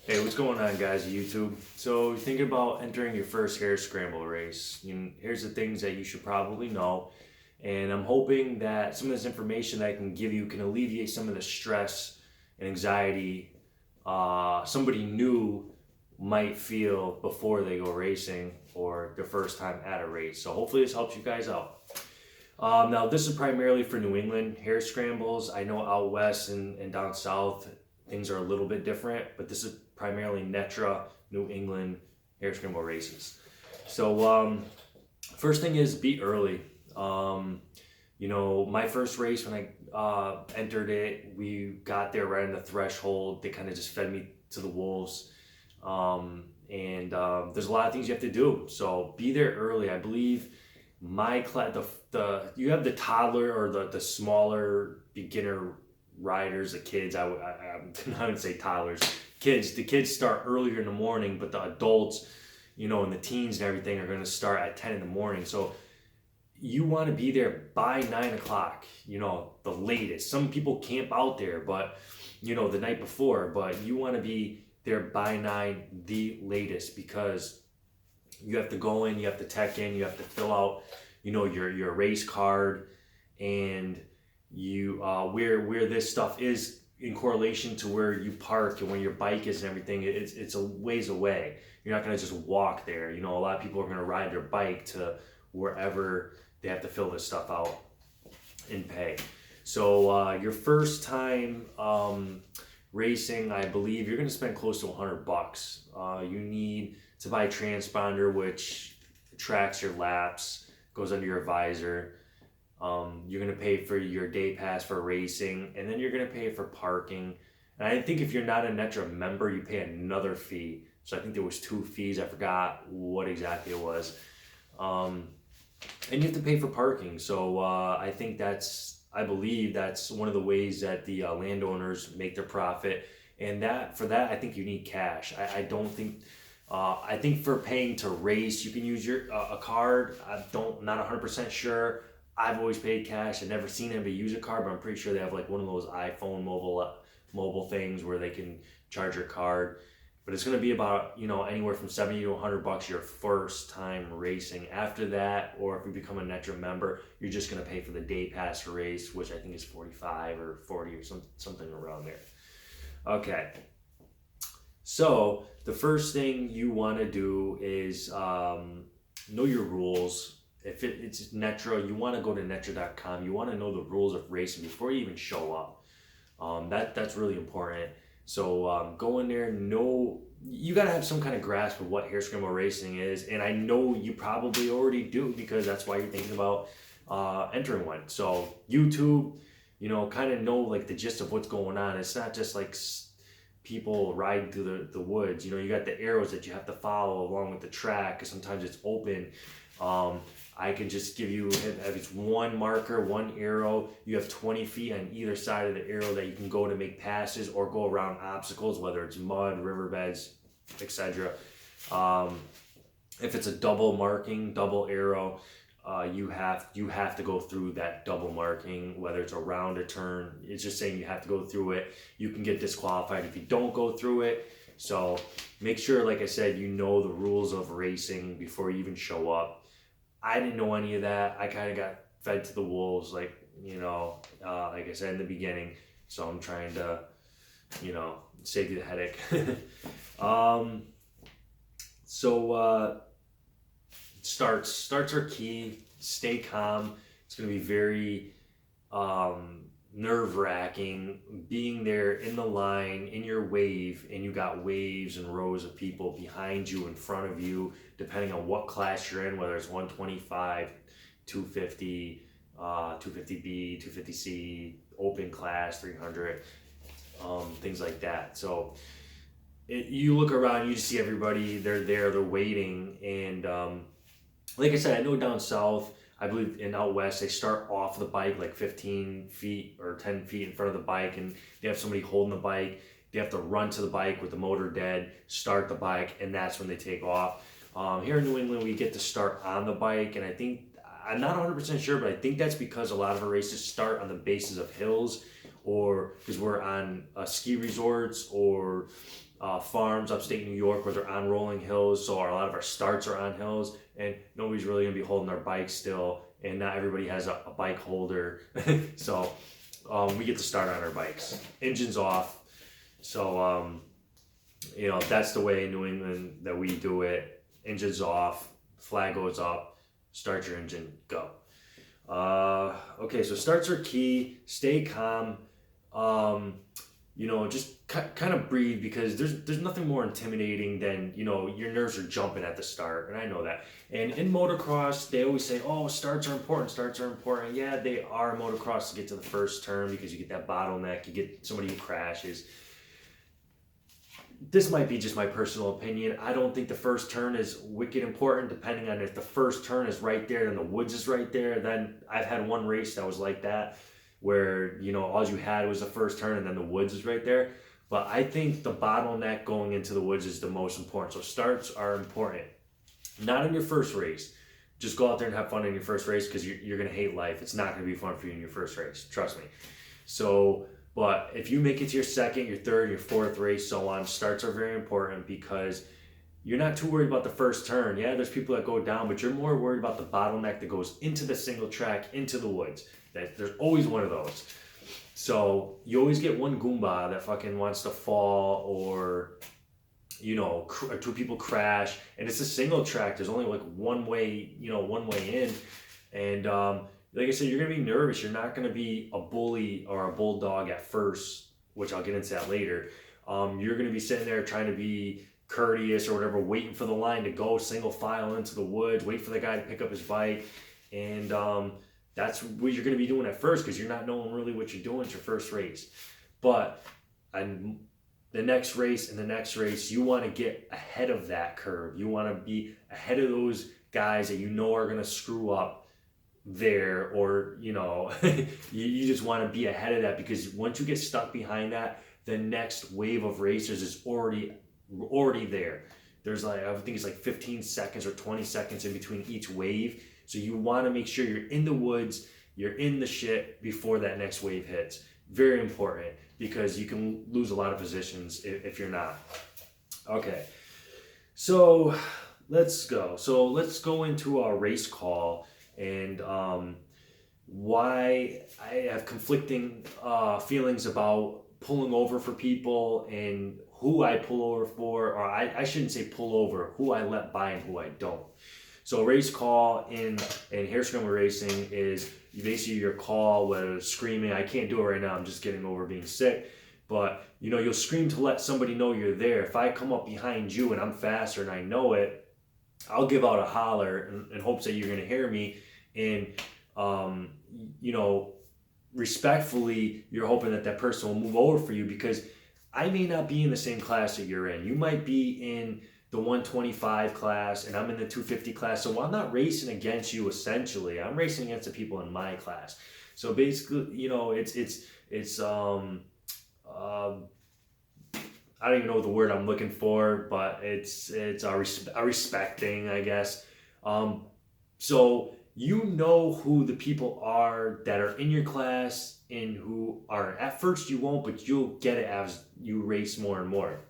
Hey, what's going on, guys? YouTube. So, you're thinking about entering your first hare scramble race. Here's the things that you should probably know, and I'm hoping that some of this information that I can give you can alleviate some of the stress and anxiety somebody new might feel before they go racing or their first time at a race. So, hopefully, this helps you guys out. Now, this is primarily for New England hare scrambles. I know out west and down south, things are a little bit different, but this is primarily netra New England hare scramble races. So, first thing is be early. My first race when I entered it, we got there right in the threshold. They kind of just fed me to the wolves. And there's a lot of things you have to do. So be there early. I believe my class, you have the toddler or the smaller beginner riders, the kids. I would say toddlers. Kids, the kids start earlier in the morning, but the adults, and the teens and everything are going to start at 10 in the morning. So you want to be there by 9 o'clock, the latest. Some people camp out there, but the night before, but you want to be there by 9, the latest, because you have to go in, you have to tech in, you have to fill out, your race card, and you where this stuff is in correlation to where you park and where your bike is and everything. It's a ways away. You're not gonna just walk there. A lot of people are gonna ride their bike to wherever they have to fill this stuff out and pay. So your first time racing, I believe you're gonna spend close to $100. You need to buy a transponder, which tracks your laps, goes under your visor. You're going to pay for your day pass for racing, and then you're going to pay for parking. And I think if you're not a Netra member, you pay another fee. So I think there was 2 fees. I forgot what exactly it was. And you have to pay for parking. So I believe that's one of the ways that the landowners make their profit. And for that, I think you need cash. I don't think... I think for paying to race, you can use a card. Not 100% sure. I've always paid cash. I've never seen anybody use a card, but I'm pretty sure they have like one of those iPhone mobile things where they can charge your card. But it's going to be about anywhere from $70 to $100 your first time racing. After that, or if you become a Netra member, you're just going to pay for the day pass to race, which I think is 45 or 40 or something around there. Okay. So the first thing you want to do is know your rules. If it's Netra, you want to go to netra.com. You want to know the rules of racing before you even show up. That's really important. So go in there, you got to have some kind of grasp of what hare scramble racing is. And I know you probably already do, because that's why you're thinking about entering one. So YouTube, kind of know like the gist of what's going on. It's not just like people riding through the woods. You got the arrows that you have to follow along with the track, because sometimes it's open. I can just give you, if it's one marker, one arrow, you have 20 feet on either side of the arrow that you can go to make passes or go around obstacles, whether it's mud, riverbeds, etc. If it's a double arrow, you have to go through that double marking, whether it's around a turn. It's just saying you have to go through it. You can get disqualified if you don't go through it. So make sure, like I said, you know the rules of racing before you even show up. I didn't know any of that. I kind of got fed to the wolves, like I said in the beginning. So I'm trying to, save you the headache. Starts are key. Stay calm. It's going to be very nerve-wracking being there in the line, in your wave, and you got waves and rows of people behind you, in front of you, depending on what class you're in, whether it's 125, 250, 250B, 250C, open class, 300, things like that. So you look around, you just see everybody, they're waiting. And like I said, I know down south, I believe in out west, they start off the bike like 15 feet or 10 feet in front of the bike, and they have somebody holding the bike. They have to run to the bike with the motor dead, start the bike, and that's when they take off. Here in New England, we get to start on the bike, and I think, I'm not 100% sure, but I think that's because a lot of our races start on the bases of hills, or because we're on ski resorts, or farms upstate New York where they're on rolling hills, so a lot of our starts are on hills, and nobody's really gonna be holding their bike still, and not everybody has a bike holder, so we get to start on our bikes, engines off. So that's the way in New England that we do it. Engines off, flag goes up, start your engine, go. Okay, so starts are key. Stay calm. Just kind of breathe, because there's nothing more intimidating than, your nerves are jumping at the start, and I know that. And in motocross, they always say, oh, starts are important, starts are important. Yeah, they are in motocross to get to the first turn, because you get that bottleneck, you get somebody who crashes. This might be just my personal opinion. I don't think the first turn is wicked important, depending on if the first turn is right there and the woods is right there. Then I've had one race that was like that, where all you had was the first turn and then the woods is right there. But I think the bottleneck going into the woods is the most important. So starts are important. Not in your first race. Just go out there and have fun in your first race, because you're going to hate life. It's not going to be fun for you in your first race. Trust me. But if you make it to your second, your third, your fourth race, so on, starts are very important, because you're not too worried about the first turn. Yeah, there's people that go down, but you're more worried about the bottleneck that goes into the single track, into the woods. There's always one of those. So you always get one Goomba that fucking wants to fall, or two people crash, and it's a single track. There's only like one way in, and like I said, you're gonna be nervous. You're not gonna be a bully or a bulldog at first, which I'll get into that later. You're gonna be sitting there trying to be courteous or whatever, waiting for the line to go single file into the woods, wait for the guy to pick up his bike, and that's what you're gonna be doing at first, because you're not knowing really what you're doing. It's your first race. But the next race and the next race, you want to get ahead of that curve. You want to be ahead of those guys that are going to screw up there, or you just want to be ahead of that, because once you get stuck behind that, the next wave of racers is already there. There's I think it's 15 seconds or 20 seconds in between each wave, so you want to make sure you're in the woods, you're in the shit before that next wave hits. Very important, because you can lose a lot of positions if you're not. Okay, so let's go. So let's go into our race call, and why I have conflicting feelings about pulling over for people, and who I pull over for, or I shouldn't say pull over, who I let by and who I don't. So race call in hare scramble racing is basically your call, whether screaming. I can't do it right now, I'm just getting over being sick. But you'll scream to let somebody know you're there. If I come up behind you and I'm faster and I know it, I'll give out a holler in hopes that you're going to hear me. And respectfully, you're hoping that person will move over for you, because I may not be in the same class that you're in. You might be in the 125 class and I'm in the 250 class. So I'm not racing against you, essentially. I'm racing against the people in my class. So basically, it's I don't even know the word I'm looking for, but it's a respecting, I guess. So who the people are that are in your class and who are, at first you won't, but you'll get it as you race more and more.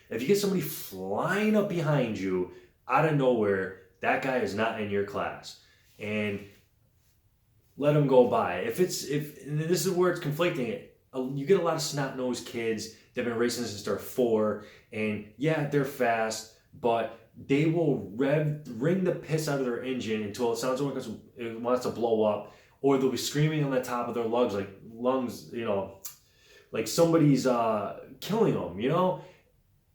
If you get somebody flying up behind you out of nowhere, that guy is not in your class, and let him go by. If and this is where it's conflicting. You get a lot of snot-nosed kids that have been racing since they're 4, and yeah, they're fast, but they will ring the piss out of their engine until it sounds like it wants to blow up, or they'll be screaming on the top of their lungs, like somebody's killing them,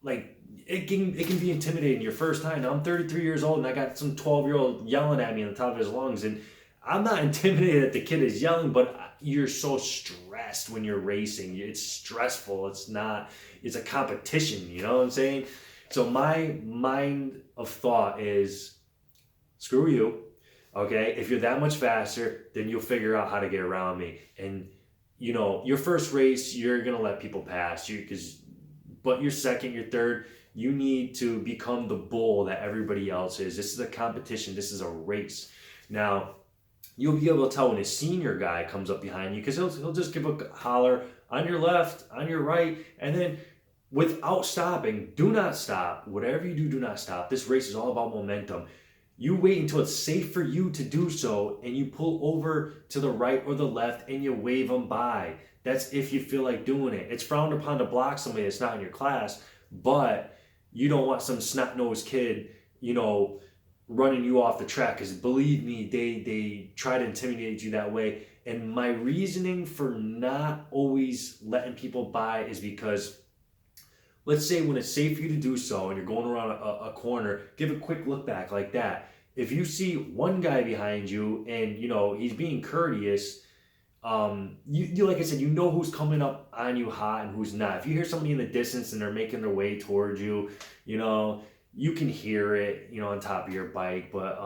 Like it can be intimidating your first time. Now I'm 33 years old and I got some 12-year-old yelling at me on the top of his lungs, and I'm not intimidated that the kid is yelling, but you're so stressed when you're racing. It's stressful. It's a competition, you know what I'm saying? So my mind of thought is, screw you, okay? If you're that much faster, then you'll figure out how to get around me. And, your first race, you're going to let people pass you, but your second, your third, you need to become the bull that everybody else is. This is a competition. This is a race. Now, you'll be able to tell when a senior guy comes up behind you, because he'll just give a holler on your left, on your right, and then without stopping. Do not stop. Whatever you do, do not stop. This race is all about momentum. You wait until it's safe for you to do so, and you pull over to the right or the left and you wave them by. That's if you feel like doing it. It's frowned upon to block somebody that's not in your class, but you don't want some snot-nosed kid, running you off the track, because believe me, they try to intimidate you that way. And my reasoning for not always letting people by is because, let's say when it's safe for you to do so and you're going around a corner, give a quick look back like that. If you see one guy behind you and he's being courteous, you like I said, who's coming up on you hot and who's not. If you hear somebody in the distance and they're making their way towards you, you can hear it, on top of your bike, but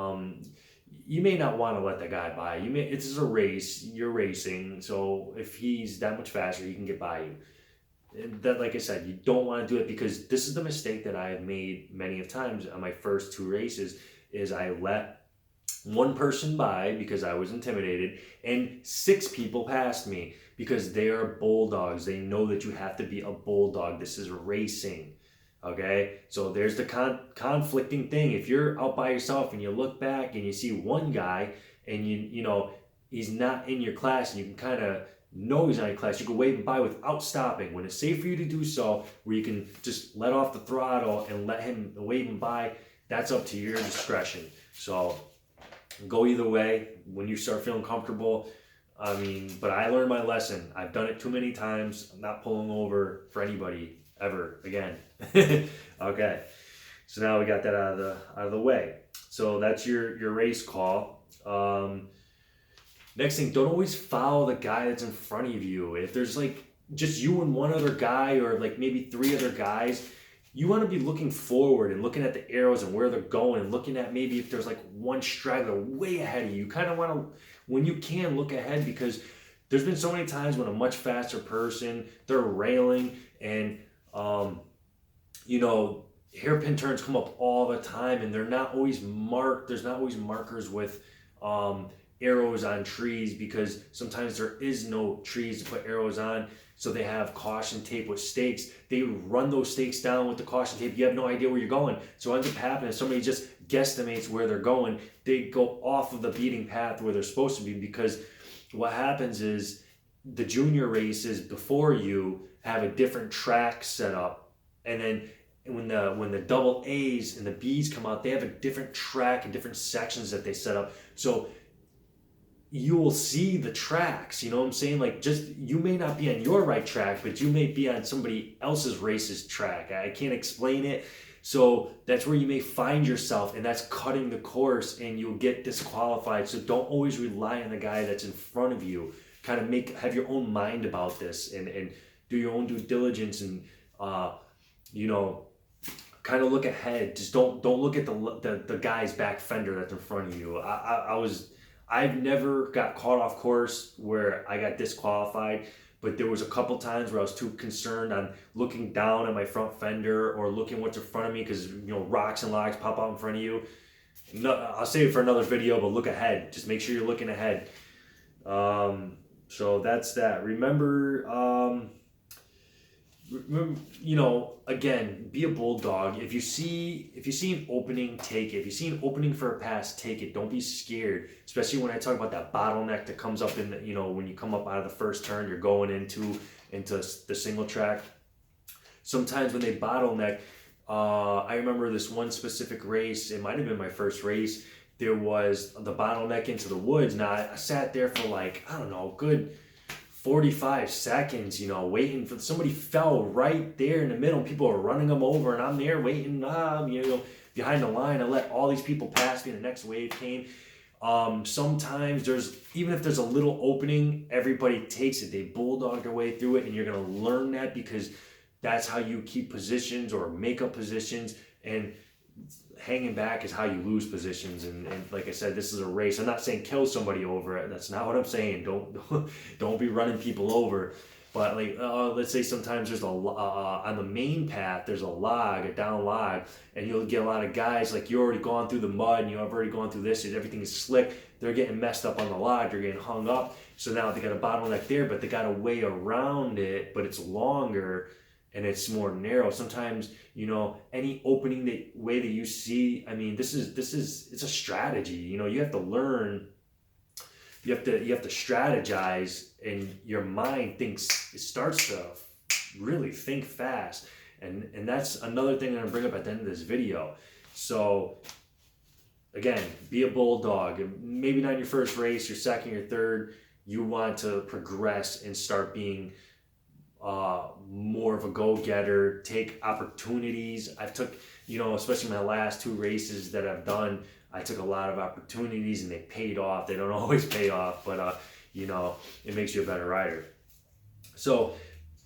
you may not want to let that guy by. It's just a race, you're racing, so if he's that much faster, he can get by you. And that, like I said, you don't want to do it, because this is the mistake that I have made many of times on my first 2 races, is I let one person by because I was intimidated, and 6 people passed me because they are bulldogs. They know that you have to be a bulldog. This is racing. Okay, so there's the conflicting thing. If you're out by yourself and you look back and you see one guy and he's not in your class, and you can kind of know he's not in your class, you can wave him by without stopping when it's safe for you to do so, where you can just let off the throttle and let him wave him by. That's up to your discretion. So go either way when you start feeling comfortable. But I learned my lesson. I've done it too many times. I'm not pulling over for anybody ever again. Okay, so now we got that out of the way. So that's your race call. Next thing, don't always follow the guy that's in front of you. If there's like just you and one other guy, or like maybe 3 other guys, you want to be looking forward and looking at the arrows and where they're going, and looking at maybe if there's like one straggler way ahead of you. You kind of want to, when you can, look ahead, because there's been so many times when a much faster person, they're railing, and hairpin turns come up all the time, and they're not always marked. There's not always markers with arrows on trees, because sometimes there is no trees to put arrows on. So they have caution tape with stakes. They run those stakes down with the caution tape. You have no idea where you're going. So what ends up happening is somebody just guesstimates where they're going. They go off of the beating path where they're supposed to be, because what happens is the junior races before you have a different track set up. And then when the double A's and the B's come out, they have a different track and different sections that they set up. So you will see the tracks, you know what I'm saying? Like, just, you may not be on your right track, but you may be on somebody else's race's track. I can't explain it. So that's where you may find yourself, and that's cutting the course, and you'll get disqualified. So don't always rely on the guy that's in front of you. Kind of have your own mind about this, and do your own due diligence, and kind of look ahead. Just don't look at the guy's back fender that's in front of you. I've never got caught off course where I got disqualified, but there was a couple times where I was too concerned on looking down at my front fender or looking what's in front of me, because rocks and logs pop out in front of you. No, I'll save it for another video, but look ahead. Just make sure you're looking ahead. So that's that. Remember, again, be a bulldog. If you see an opening, take it. If you see an opening for a pass, take it. Don't be scared. Especially when I talk about that bottleneck that comes up in when you come up out of the first turn, you're going into the single track. Sometimes when they bottleneck, I remember this one specific race. It might have been my first race. There was the bottleneck into the woods. Now I sat there for good 45 seconds, waiting for somebody. Fell right there in the middle. People are running them over, and I'm there waiting, behind the line. I let all these people pass me, and the next wave came. Sometimes even if there's a little opening, everybody takes it. They bulldog their way through it, and you're going to learn that, because that's how you keep positions or make up positions, and hanging back is how you lose positions. And like I said, this is a race. I'm not saying kill somebody over it. That's not what I'm saying. Don't be running people over. But let's say sometimes there's on the main path, there's a down log, and you'll get a lot of guys, like, you're already gone through the mud, and you've already gone through this, and everything is slick. They're getting messed up on the log. They're getting hung up. So now they got a bottleneck there, but they got a way around it, but it's longer. and it's more narrow. Sometimes, you know, any opening way that you see, I mean, it's a strategy. You know, you have to learn. You have to strategize, and your mind it starts to really think fast. And that's another thing I'm gonna bring up at the end of this video. So again, be a bulldog. Maybe not your first race, your second, your third. You want to progress and start being more of a go-getter. Take opportunities. I've took, you know, especially my last 2 races that I've done, I took a lot of opportunities and they paid off. They don't always pay off, but you know, it makes you a better rider. So,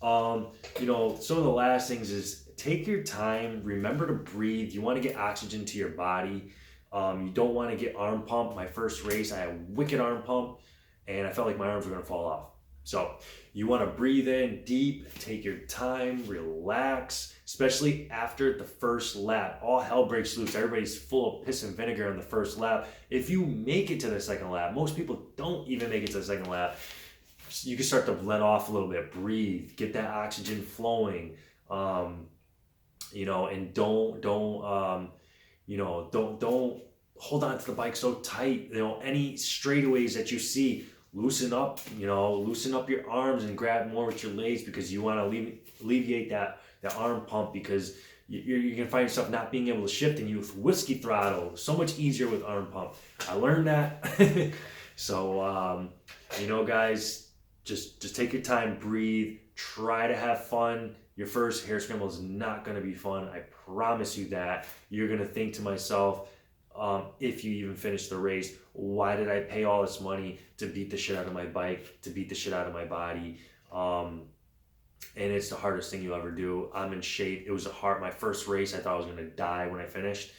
you know, some of the last things is take your time. Remember to breathe. You want to get oxygen to your body. You don't want to get arm pump. My first race, I had a wicked arm pump, and I felt like my arms were going to fall off. So you want to breathe in deep, take your time, relax, especially after the first lap. All hell breaks loose. Everybody's full of piss and vinegar on the first lap. If you make it to the second lap, most people don't even make it to the second lap. You can start to let off a little bit, breathe, get that oxygen flowing, you know, and don't hold on to the bike so tight. You know, any straightaways that you see, loosen up, you know, loosen up your arms and grab more with your legs, because you want to alleviate that arm pump, because you're going to find yourself not being able to shift, and you with whiskey throttle, so much easier with arm pump. I learned that. So, you know, guys, just take your time, breathe, try to have fun. Your first hare scramble is not going to be fun. I promise you that. You're going to think to myself, if you even finish the race, why did I pay all this money to beat the shit out of my bike, to beat the shit out of my body? And it's the hardest thing you'll ever do. I'm in shape. It was my first race. I thought I was going to die when I finished.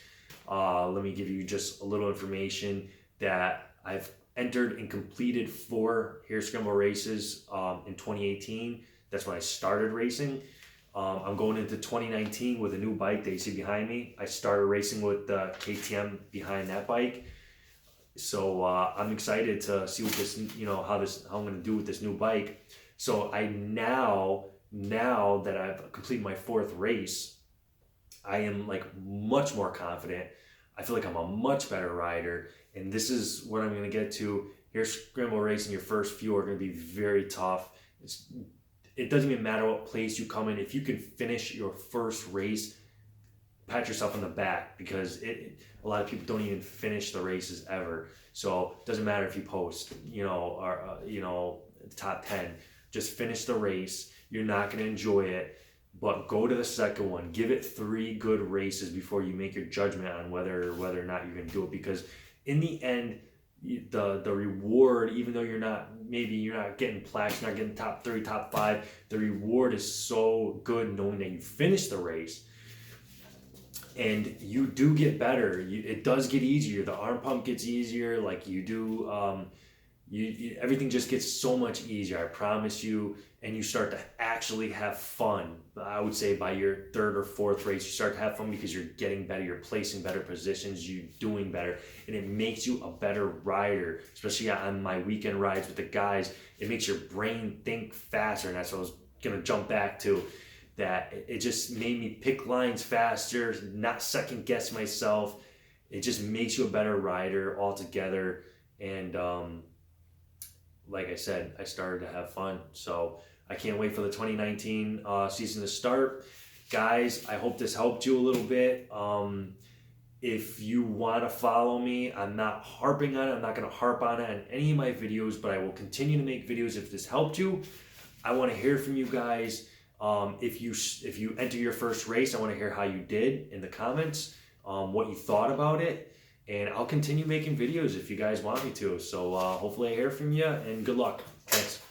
Let me give you just a little information that I've entered and completed 4 hare scramble races in 2018. That's when I started racing. I'm going into 2019 with a new bike that you see behind me. I started racing with the KTM behind that bike. So I'm excited to see what this, you know, how I'm going to do with this new bike. So now that I've completed my 4th race, I am like much more confident. I feel like I'm a much better rider, and this is what I'm going to get to. Hare scramble racing, your first few are going to be very tough. It doesn't even matter what place you come in. If you can finish your first race, pat yourself on the back, because a lot of people don't even finish the races ever. So it doesn't matter if you post, you know, or you know, the top 10. Just finish the race. You're not going to enjoy it, but go to the second one. Give it 3 good races before you make your judgment on whether or not you're going to do it. Because in the end, the reward, even though you're not getting plaques, you're not getting top 3, top 5, the reward is so good knowing that you finished the race. And you do get better. It does get easier. The arm pump gets easier. Like you do, everything just gets so much easier. I promise you. And you start to actually have fun. I would say by your 3rd or 4th race, you start to have fun because you're getting better. You're placing better positions. You're doing better, and it makes you a better rider. Especially on my weekend rides with the guys, it makes your brain think faster. And that's what I was gonna jump back to. That it just made me pick lines faster, not second guess myself. It just makes you a better rider altogether. And like I said, I started to have fun. So I can't wait for the 2019 season to start. Guys, I hope this helped you a little bit. If you want to follow me, I'm not harping on it. I'm not going to harp on it in any of my videos, but I will continue to make videos if this helped you. I want to hear from you guys. If you enter your first race, I want to hear how you did in the comments, what you thought about it, and I'll continue making videos if you guys want me to. So hopefully I hear from you, and good luck. Thanks.